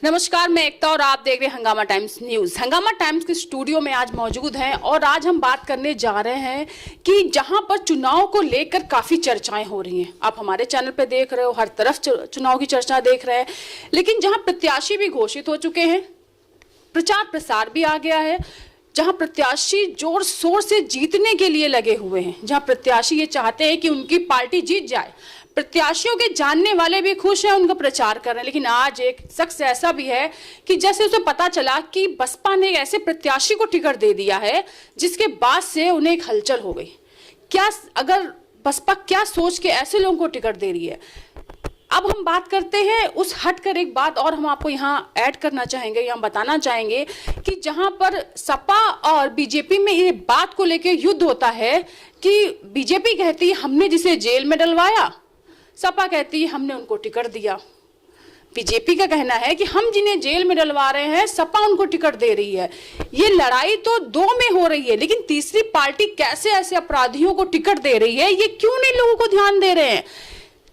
नमस्कार, मैं एकता और आप देख रहे हैं हंगामा टाइम्स न्यूज। हंगामा टाइम्स के स्टूडियो में आज मौजूद हैं और आज हम बात करने जा रहे हैं कि जहां पर चुनाव को लेकर काफी चर्चाएं हो रही हैं। आप हमारे चैनल पे देख रहे हो, हर तरफ चुनाव की चर्चा देख रहे हैं, लेकिन जहां प्रत्याशी भी घोषित हो चुके हैं, प्रचार प्रसार भी आ गया है, जहां प्रत्याशी जोर शोर से जीतने के लिए लगे हुए हैं, जहां प्रत्याशी ये चाहते हैं कि उनकी पार्टी जीत जाए, प्रत्याशियों के जानने वाले भी खुश हैं, उनका प्रचार कर रहे हैं। लेकिन आज एक शख्स ऐसा भी है कि जैसे उसे पता चला कि बसपा ने एक ऐसे प्रत्याशी को टिकट दे दिया है जिसके बाद से उन्हें एक हलचल हो गई। क्या अगर बसपा क्या सोच के ऐसे लोगों को टिकट दे रही है। अब हम बात करते हैं उस हटकर एक बात और हम आपको यहाँ ऐड करना चाहेंगे, यहाँ बताना चाहेंगे कि जहां पर सपा और बीजेपी में ये बात को लेकर युद्ध होता है कि बीजेपी कहती है हमने जिसे जेल में डलवाया, सपा कहती है हमने उनको टिकट दिया। बीजेपी का कहना है कि हम जिन्हें जेल में डलवा रहे हैं सपा उनको टिकट दे रही है। ये लड़ाई तो दो में हो रही है, लेकिन तीसरी पार्टी कैसे ऐसे अपराधियों को टिकट दे रही है, ये क्यों नहीं लोगों को ध्यान दे रहे हैं।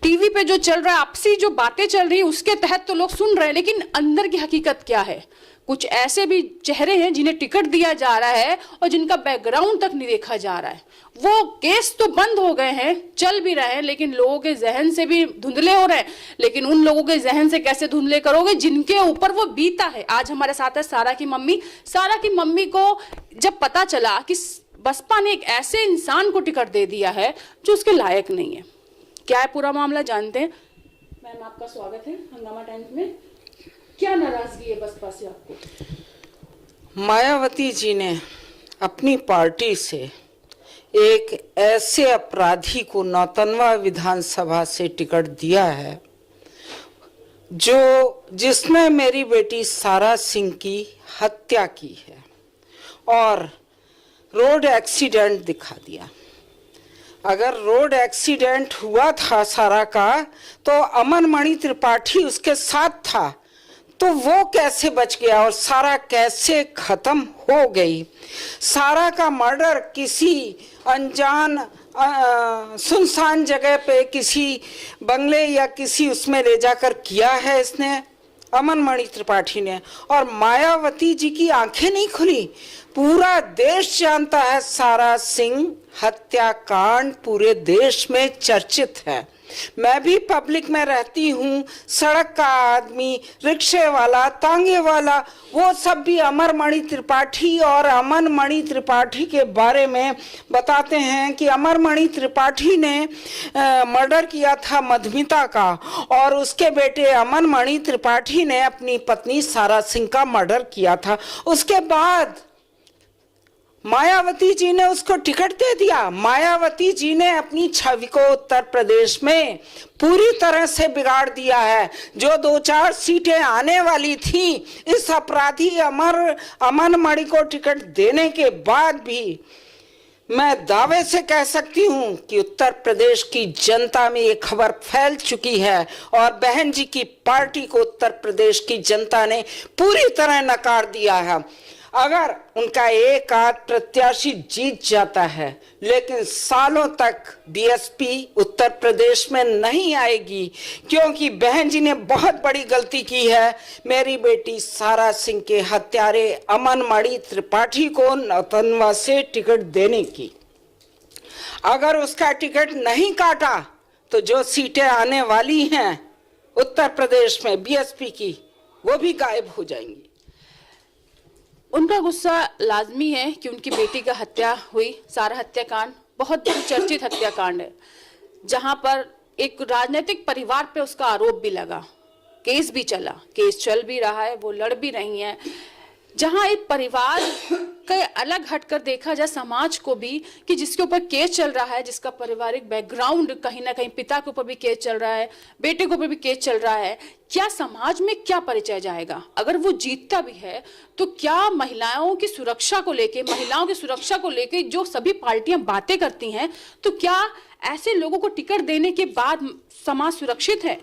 टीवी पे जो चल रहा है, आपसी जो बातें चल रही है उसके तहत तो लोग सुन रहे हैं, लेकिन अंदर की हकीकत क्या है। कुछ ऐसे भी चेहरे हैं जिन्हें टिकट दिया जा रहा है और जिनका बैकग्राउंड तक नहीं देखा जा रहा है। वो केस तो बंद हो गए हैं, चल भी रहे हैं, लेकिन लोगों के जहन से भी धुंधले हो रहे हैं। लेकिन उन लोगों के जहन से कैसे धुंधले करोगे जिनके ऊपर वो बीता है। आज हमारे साथ है सारा की मम्मी। सारा की मम्मी को जब पता चला कि बसपा ने एक ऐसे इंसान को टिकट दे दिया है जो उसके लायक नहीं है, क्या है पूरा मामला जानते हैं। मैम, आपका स्वागत है हंगामा टाइम्स में। क्या नाराजगी है बसपा से आपको? मायावती जी ने अपनी पार्टी से एक ऐसे अपराधी को नौतनवा विधानसभा से टिकट दिया है जिसने मेरी बेटी सारा सिंह की हत्या की है और रोड एक्सीडेंट दिखा दिया। अगर रोड एक्सीडेंट हुआ था सारा का तो अमन मणि त्रिपाठी उसके साथ था, तो वो कैसे बच गया और सारा कैसे खत्म हो गई। सारा का मर्डर किसी अनजान सुनसान जगह पे किसी बंगले या किसी उसमें ले जाकर किया है इसने, अमन मणि त्रिपाठी ने। और मायावती जी की आंखें नहीं खुली, पूरा देश जानता है। सारा सिंह हत्याकांड पूरे देश में चर्चित है। मैं भी पब्लिक में रहती हूँ, सड़क का आदमी, रिक्शे वाला, तांगे वाला, वो सब भी अमर मणि त्रिपाठी और अमन मणि त्रिपाठी के बारे में बताते हैं कि अमर मणि त्रिपाठी ने मर्डर किया था मधुमिता का और उसके बेटे अमन मणि त्रिपाठी ने अपनी पत्नी सारा सिंह का मर्डर किया था। उसके बाद मायावती जी ने उसको टिकट दे दिया। मायावती जी ने अपनी छवि को उत्तर प्रदेश में पूरी तरह से बिगाड़ दिया है। जो 2-4 सीटें आने वाली थी, इस अपराधी अमन मणि को टिकट देने के बाद भी मैं दावे से कह सकती हूं कि उत्तर प्रदेश की जनता में ये खबर फैल चुकी है और बहन जी की पार्टी को उत्तर प्रदेश की जनता ने पूरी तरह नकार दिया है। अगर उनका एक आध प्रत्याशी जीत जाता है, लेकिन सालों तक बीएसपी उत्तर प्रदेश में नहीं आएगी, क्योंकि बहन जी ने बहुत बड़ी गलती की है मेरी बेटी सारा सिंह के हत्यारे अमन मणि त्रिपाठी को नौतनवा से टिकट देने की। अगर उसका टिकट नहीं काटा तो जो सीटें आने वाली हैं उत्तर प्रदेश में बीएसपी की, वो भी गायब हो जाएंगी। उनका गुस्सा लाजमी है कि उनकी बेटी का हत्या हुई। सारा हत्याकांड बहुत चर्चित हत्याकांड है, जहां पर एक राजनीतिक परिवार पे उसका आरोप भी लगा, केस भी चला, केस चल भी रहा है, वो लड़ भी रही हैं। जहां एक परिवार का अलग हटकर देखा जाए समाज को भी कि जिसके ऊपर केस चल रहा है, जिसका पारिवारिक बैकग्राउंड कहीं ना कहीं, पिता के ऊपर भी केस चल रहा है, बेटे के ऊपर भी केस चल रहा है, क्या समाज में क्या परिचय जाएगा। अगर वो जीतता भी है तो क्या महिलाओं की सुरक्षा को लेके, महिलाओं की सुरक्षा को लेके जो सभी पार्टियां बातें करती हैं, तो क्या ऐसे लोगों को टिकट देने के बाद समाज सुरक्षित है।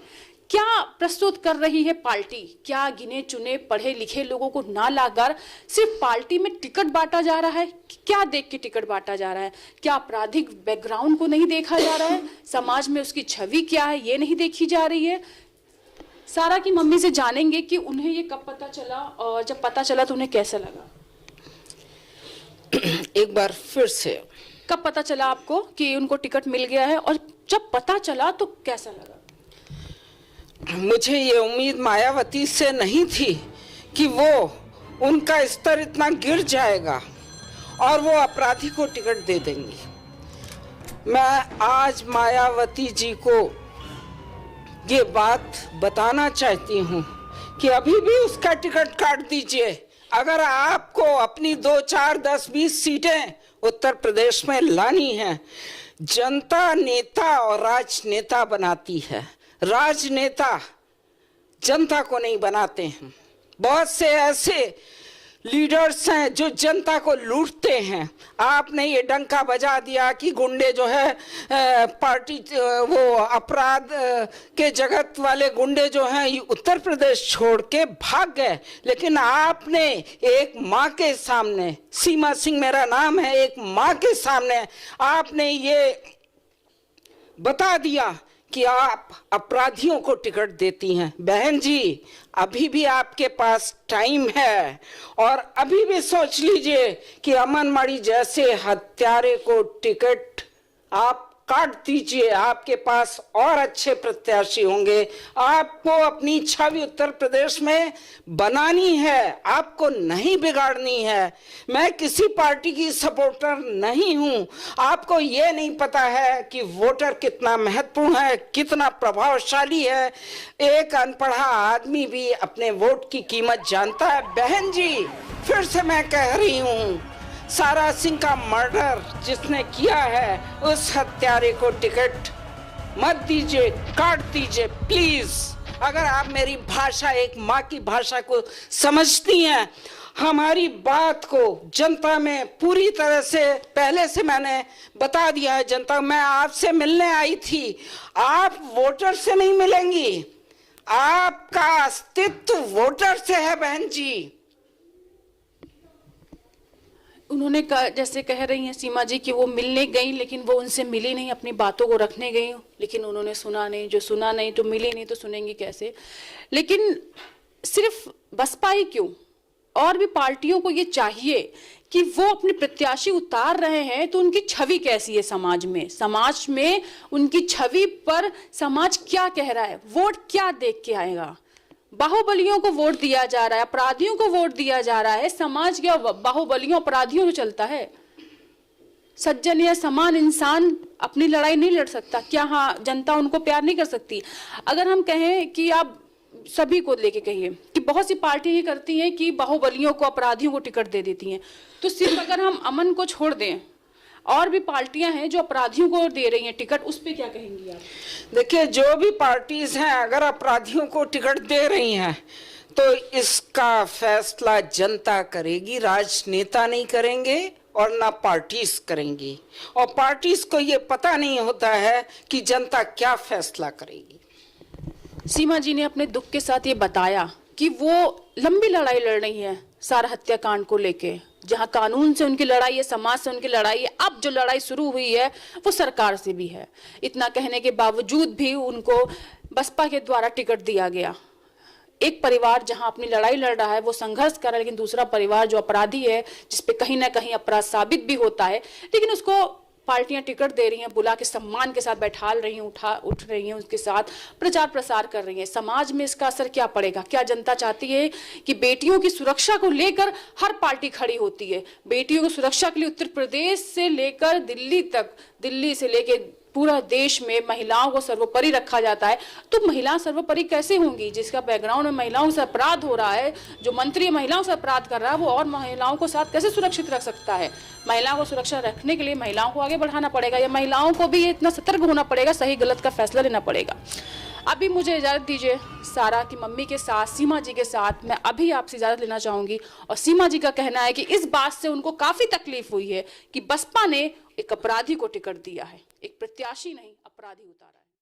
क्या प्रस्तुत कर रही है पार्टी? क्या गिने चुने पढ़े लिखे लोगों को ना लाकर सिर्फ पार्टी में टिकट बांटा जा रहा है? क्या देख के टिकट बांटा जा रहा है? क्या आपराधिक बैकग्राउंड को नहीं देखा जा रहा है? समाज में उसकी छवि क्या है ये नहीं देखी जा रही है? सारा की मम्मी से जानेंगे कि उन्हें ये कब पता चला और जब पता चला तो उन्हें कैसा लगा। एक बार फिर से, कब पता चला आपको कि उनको टिकट मिल गया है और जब पता चला तो कैसा लगा? मुझे ये उम्मीद मायावती से नहीं थी कि वो उनका स्तर इतना गिर जाएगा और वो अपराधी को टिकट दे देंगी। मैं आज मायावती जी को ये बात बताना चाहती हूँ कि अभी भी उसका टिकट काट दीजिए। अगर आपको अपनी 2, 4, 10, 20 सीटें उत्तर प्रदेश में लानी है, जनता नेता और राजनेता बनाती है, राजनेता जनता को नहीं बनाते हैं। बहुत से ऐसे लीडर्स हैं जो जनता को लूटते हैं। आपने ये डंका बजा दिया कि गुंडे जो है पार्टी वो अपराध के जगत वाले गुंडे जो हैं ये उत्तर प्रदेश छोड़ के भाग गए, लेकिन आपने एक माँ के सामने, सीमा सिंह मेरा नाम है, एक माँ के सामने आपने ये बता दिया कि आप अपराधियों को टिकट देती हैं। बहन जी, अभी भी आपके पास टाइम है और अभी भी सोच लीजिए कि अमन मणि जैसे हत्यारे को टिकट आप काट दीजिए। आपके पास और अच्छे प्रत्याशी होंगे। आपको अपनी छवि उत्तर प्रदेश में बनानी है, आपको नहीं बिगाड़नी है। मैं किसी पार्टी की सपोर्टर नहीं हूं। आपको ये नहीं पता है कि वोटर कितना महत्वपूर्ण है, कितना प्रभावशाली है। एक अनपढ़ा आदमी भी अपने वोट की कीमत जानता है। बहन जी, फिर से मैं कह रही हूं, सारा सिंह का मर्डर जिसने किया है उस हत्यारे को टिकट मत दीजिए, काट दीजिए प्लीज। अगर आप मेरी भाषा, एक माँ की भाषा को समझती हैं, हमारी बात को जनता में पूरी तरह से पहले से मैंने बता दिया है। जनता, मैं आपसे मिलने आई थी, आप वोटर से नहीं मिलेंगी। आपका अस्तित्व वोटर से है बहन जी। उन्होंने जैसे कह रही हैं सीमा जी कि वो मिलने गई लेकिन वो उनसे मिली नहीं, अपनी बातों को रखने गई, लेकिन उन्होंने सुना नहीं। जो सुना नहीं तो मिली नहीं तो सुनेंगी कैसे? लेकिन सिर्फ बसपा ही क्यों, और भी पार्टियों को ये चाहिए कि वो अपने प्रत्याशी उतार रहे हैं तो उनकी छवि कैसी है समाज में, समाज में उनकी छवि पर समाज क्या कह रहा है, वोट क्या देख के आएगा। बाहुबलियों को वोट दिया जा रहा है, अपराधियों को वोट दिया जा रहा है। समाज क्या बाहुबलियों अपराधियों में चलता है? सज्जन या समान इंसान अपनी लड़ाई नहीं लड़ सकता क्या? हाँ, जनता उनको प्यार नहीं कर सकती? अगर हम कहें कि आप सभी को लेके कहिए कि बहुत सी पार्टी ये करती हैं कि बाहुबलियों को, अपराधियों को टिकट दे देती हैं, तो सिर्फ अगर हम अमन को छोड़ दें, और भी पार्टियां हैं जो अपराधियों को दे रही हैं टिकट, उस पे क्या कहेंगी आप? देखिए, जो भी पार्टीज हैं अगर अपराधियों को टिकट दे रही हैं तो इसका फैसला जनता करेगी, राजनेता नहीं करेंगे और ना पार्टीज करेंगी। और पार्टीज को ये पता नहीं होता है कि जनता क्या फैसला करेगी। सीमा जी ने अपने दुख के साथ ये बताया कि वो लंबी लड़ाई लड़ रही है सारा हत्याकांड को लेके, जहां कानून से उनकी लड़ाई है, समाज से उनकी लड़ाई है। अब जो लड़ाई शुरू हुई है वो सरकार से भी है। इतना कहने के बावजूद भी उनको बसपा के द्वारा टिकट दिया गया। एक परिवार जहां अपनी लड़ाई लड़ रहा है, वो संघर्ष कर रहा है, लेकिन दूसरा परिवार जो अपराधी है, जिसपे कहीं ना कहीं अपराध साबित भी होता है, लेकिन उसको पार्टियां टिकट दे रही हैं, बुला के सम्मान के साथ बैठाल रही हैं, उठ रही हैं, उसके साथ प्रचार प्रसार कर रही हैं। समाज में इसका असर क्या पड़ेगा? क्या जनता चाहती है कि बेटियों की सुरक्षा को लेकर हर पार्टी खड़ी होती है? बेटियों की सुरक्षा के लिए उत्तर प्रदेश से लेकर दिल्ली तक, दिल्ली से लेकर पूरा देश में महिलाओं को सर्वोपरि रखा जाता है। तो महिलाएं सर्वोपरि कैसे होंगी? जिसका बैकग्राउंड में महिलाओं से अपराध हो रहा है, जो मंत्री महिलाओं से अपराध कर रहा है, वो और महिलाओं को साथ कैसे सुरक्षित रख सकता है? महिलाओं को सुरक्षा रखने के लिए महिलाओं को आगे बढ़ाना पड़ेगा, या महिलाओं को भी इतना सतर्क होना पड़ेगा, सही गलत का फैसला लेना पड़ेगा। अभी मुझे इजाजत दीजिए, सारा की मम्मी के साथ, सीमा जी के साथ मैं अभी आपसे इजाजत लेना चाहूंगी। और सीमा जी का कहना है कि इस बात से उनको काफी तकलीफ हुई है कि बसपा ने एक अपराधी को टिकट दिया है, एक प्रत्याशी नहीं, अपराधी उतारा है।